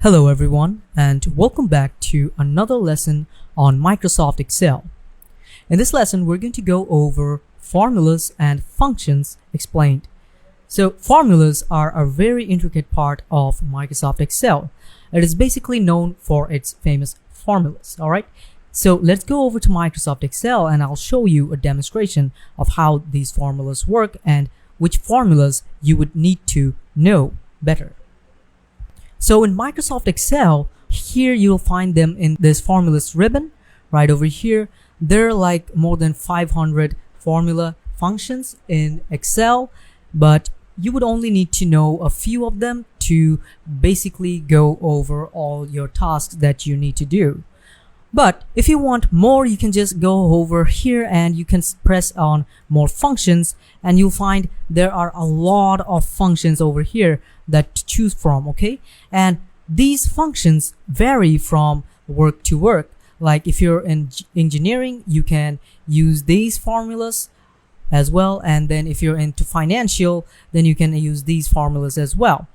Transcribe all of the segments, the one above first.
Hello everyone, and welcome back to another lesson on Microsoft Excel. In this lesson, we're going to go over formulas and functions explained. So formulas are a very intricate part of Microsoft Excel. It is basically known for its famous formulas, alright? So let's go over to Microsoft Excel and I'll show you a demonstration of how these formulas work and which formulas you would need to know better. So in Microsoft Excel, here you'll find them in this formulas ribbon right over here. There are like more than 500 formula functions in Excel, but you would only need to know a few of them to basically go over all your tasks that you need to do. But if you want more, you can just go over here and you can press on more functions and you'll find there are a lot of functions over here that to choose from, okay? And these functions vary from work to work. Like if you're in engineering, you can use these formulas as well. And then if you're into financial, then you can use these formulas as well.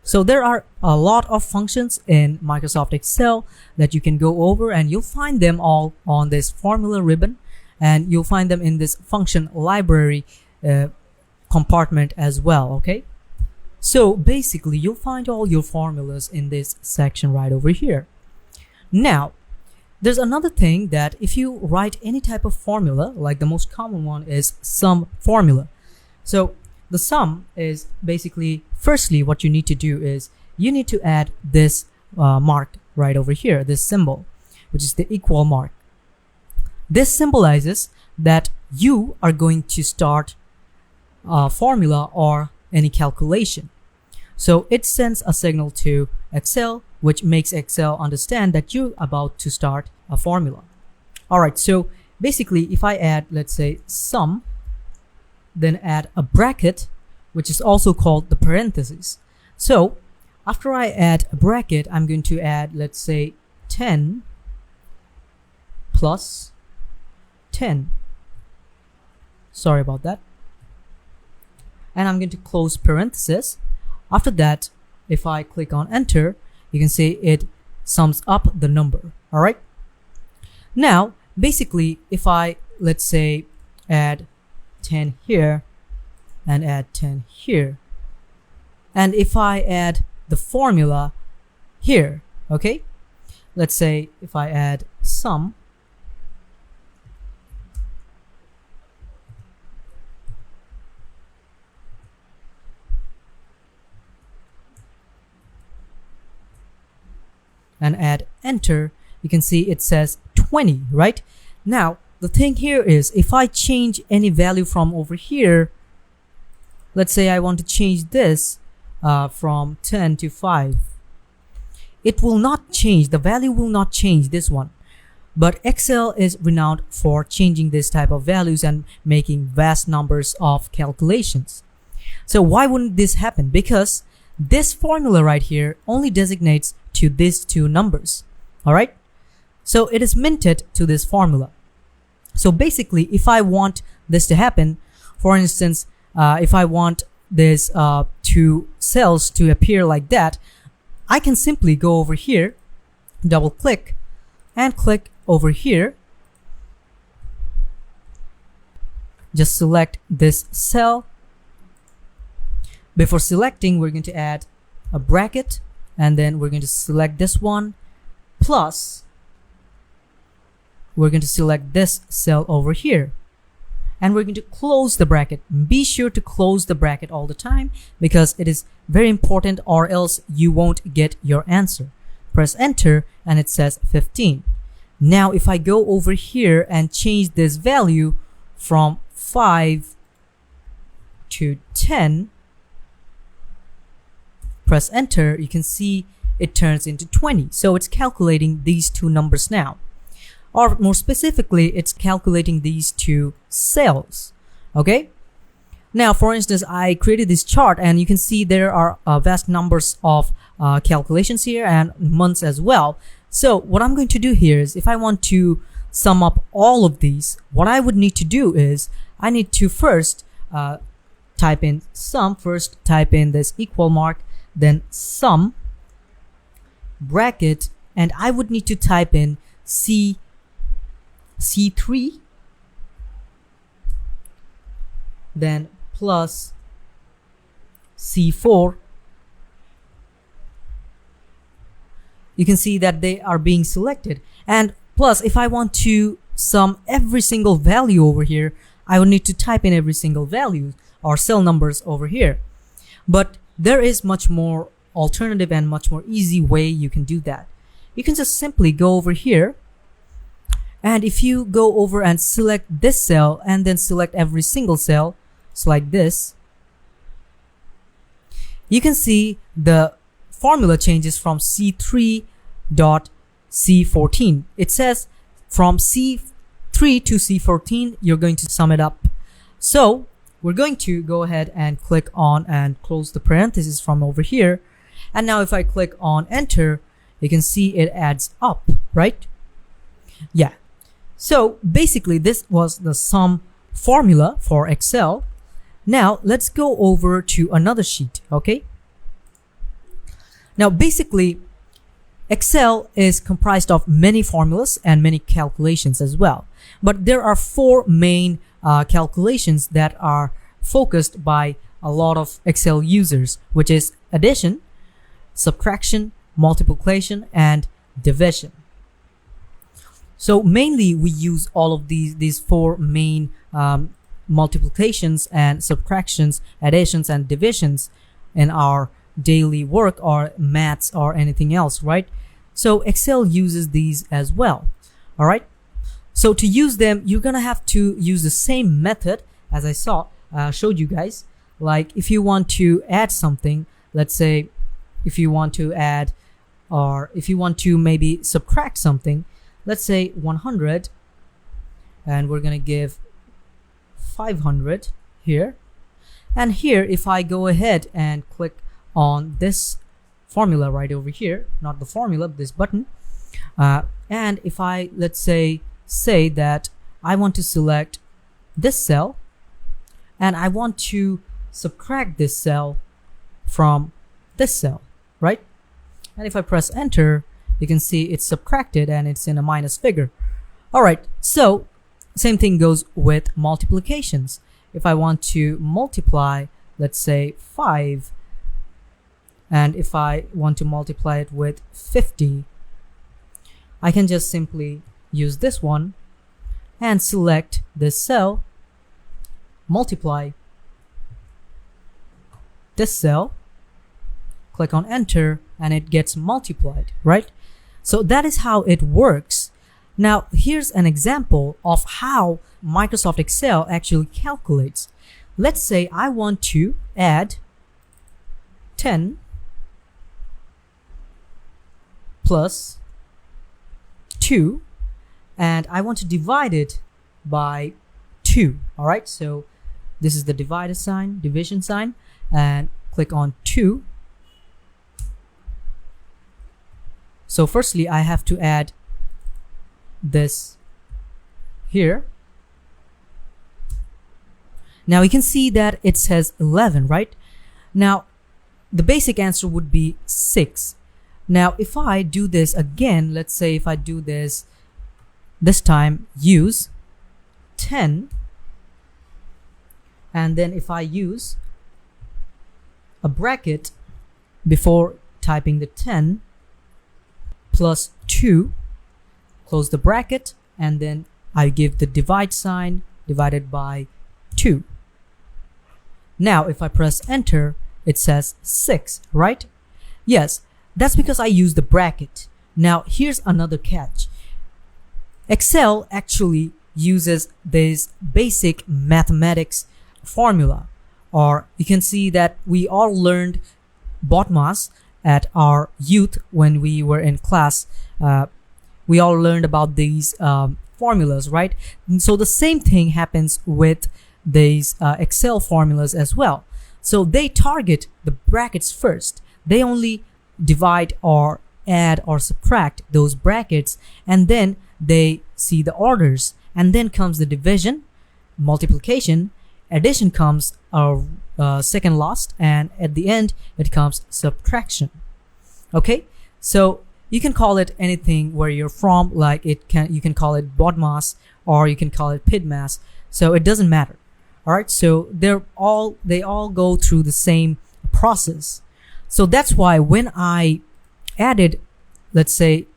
So there are a lot of functions in Microsoft Excel that you can go over and you'll find them all on this formula ribbon, and you'll find them in this function library compartment as well, okay? So basically you'll find all your formulas in this section right over here. Now, there's another thing that if you write any type of formula, like the most common one is sum formula. So the sum is basically, firstly, what you need to do is you need to add this mark right over here, this symbol, which is the equal mark. This symbolizes that you are going to start a formula or any calculation. So it sends a signal to Excel, which makes Excel understand that you're about to start a formula. Alright, so basically if I add, let's say, sum, then add a bracket, which is also called the parentheses. So after I add a bracket, I'm going to add, let's say, 10 plus 10. Sorry about that. And I'm going to close parenthesis. After that, if I click on enter, you can see it sums up the number. All right. Now, basically, if I, let's say, add 10 here and add 10 here, and if I add the formula here, okay, let's say if I add sum and add enter, you can see it says 20, right? Now the thing here is, if I change any value from over here, let's say I want to change this from 10 to 5, it will not change, the value will not change this one. But Excel is renowned for changing this type of values and making vast numbers of calculations. So why wouldn't this happen? Because this formula right here only designates to these two numbers. Alright, so it is minted to this formula. So basically, if I want this to happen, for instance, if I want this two cells to appear like that, I can simply go over here, double click, and click over here. Just select this cell. Before selecting, we're going to add a bracket, and then we're going to select this one, plus we're going to select this cell over here, and we're going to close the bracket. Be sure to close the bracket all the time because it is very important, or else you won't get your answer. Press enter and it says 15. Now if I go over here and change this value from 5 to 10, press enter, you can see it turns into 20. So it's calculating these two numbers now, or more specifically, it's calculating these two cells. Okay, now for instance, I created this chart and you can see there are vast numbers of calculations here and months as well. So what I'm going to do here is, if I want to sum up all of these, what I would need to do is I need to first type in sum, first type in this equal mark, then sum, bracket, and I would need to type in C3, then plus C4. You can see that they are being selected, and plus if I want to sum every single value over here, I would need to type in every single value or cell numbers over here. But there is much more alternative and much more easy way you can do that. You can just simply go over here, and if you go over and select this cell and then select every single cell, so like this, you can see the formula changes from C3 dot C14. It says from C3 to C14 you're going to sum it up. So we're going to go ahead and click on and close the parentheses from over here, and now if I click on enter, you can see it adds up, right? Yeah. So basically this was the sum formula for Excel. Now let's go over to another sheet, okay? Now basically Excel is comprised of many formulas and many calculations as well, but there are four main calculations that are focused by a lot of Excel users, which is addition, subtraction, multiplication, and division. So mainly we use all of these four main multiplications and subtractions, additions and divisions in our daily work or maths or anything else, right? So Excel uses these as well. All right, so to use them you're gonna have to use the same method as I showed you guys. Like if you want to add something, let's say if you want to add, or if you want to maybe subtract something, let's say 100, and we're gonna give 500 here, and here if I go ahead and click on this formula right over here, not the formula, this button, and if I let's say that I want to select this cell and I want to subtract this cell from this cell, right? And if I press enter, you can see it's subtracted and it's in a minus figure. Alright, so same thing goes with multiplications. If I want to multiply, let's say 5, and if I want to multiply it with 50, I can just simply use this one and select this cell, multiply this cell, click on enter, and it gets multiplied, right? So that is how it works. Now here's an example of how Microsoft Excel actually calculates. Let's say I want to add 10 plus 2, and I want to divide it by 2. All right, so this is the division sign, and click on 2. So firstly I have to add this here. Now you can see that it says 11, right? Now the basic answer would be 6. Now if I do this again, let's say if I do this time, use 10, and then if I use a bracket before typing the 10, plus 2, close the bracket, and then I give the divide sign divided by 2. Now if I press enter, it says 6, right? Yes, that's because I used the bracket. Now here's another catch. Excel actually uses this basic mathematics formula, or you can see that we all learned BODMAS at our youth when we were in class. We all learned about these formulas, right? And so the same thing happens with these Excel formulas as well. So they target the brackets first. They only divide or add or subtract those brackets, and then they see the orders, and then comes the division, multiplication, addition comes second last, and at the end it comes subtraction. Okay, so you can call it anything where you're from, like you can call it BODMAS or you can call it PIDMAS. So it doesn't matter. All right, so they all go through the same process. So that's why when I added, let's say,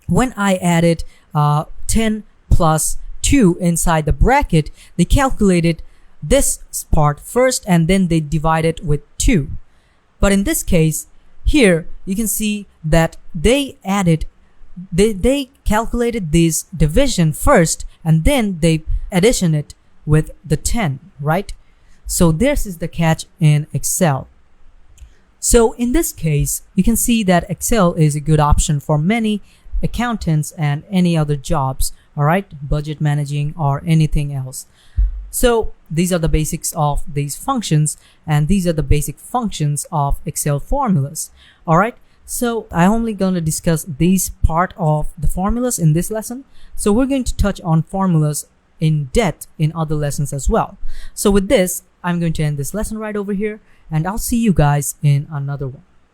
when I added 10 plus 2 inside the bracket, they calculated this part first and then they divided with 2. But in this case, here you can see that they calculated this division first and then they addition it with the 10, right? So this is the catch in Excel. So in this case, you can see that Excel is a good option for many accountants and any other jobs, all right, budget managing or anything else. So these are the basics of these functions, and these are the basic functions of Excel formulas. All right, so I'm only going to discuss these part of the formulas in this lesson. So we're going to touch on formulas in depth in other lessons as well. So with this, I'm going to end this lesson right over here, and I'll see you guys in another one.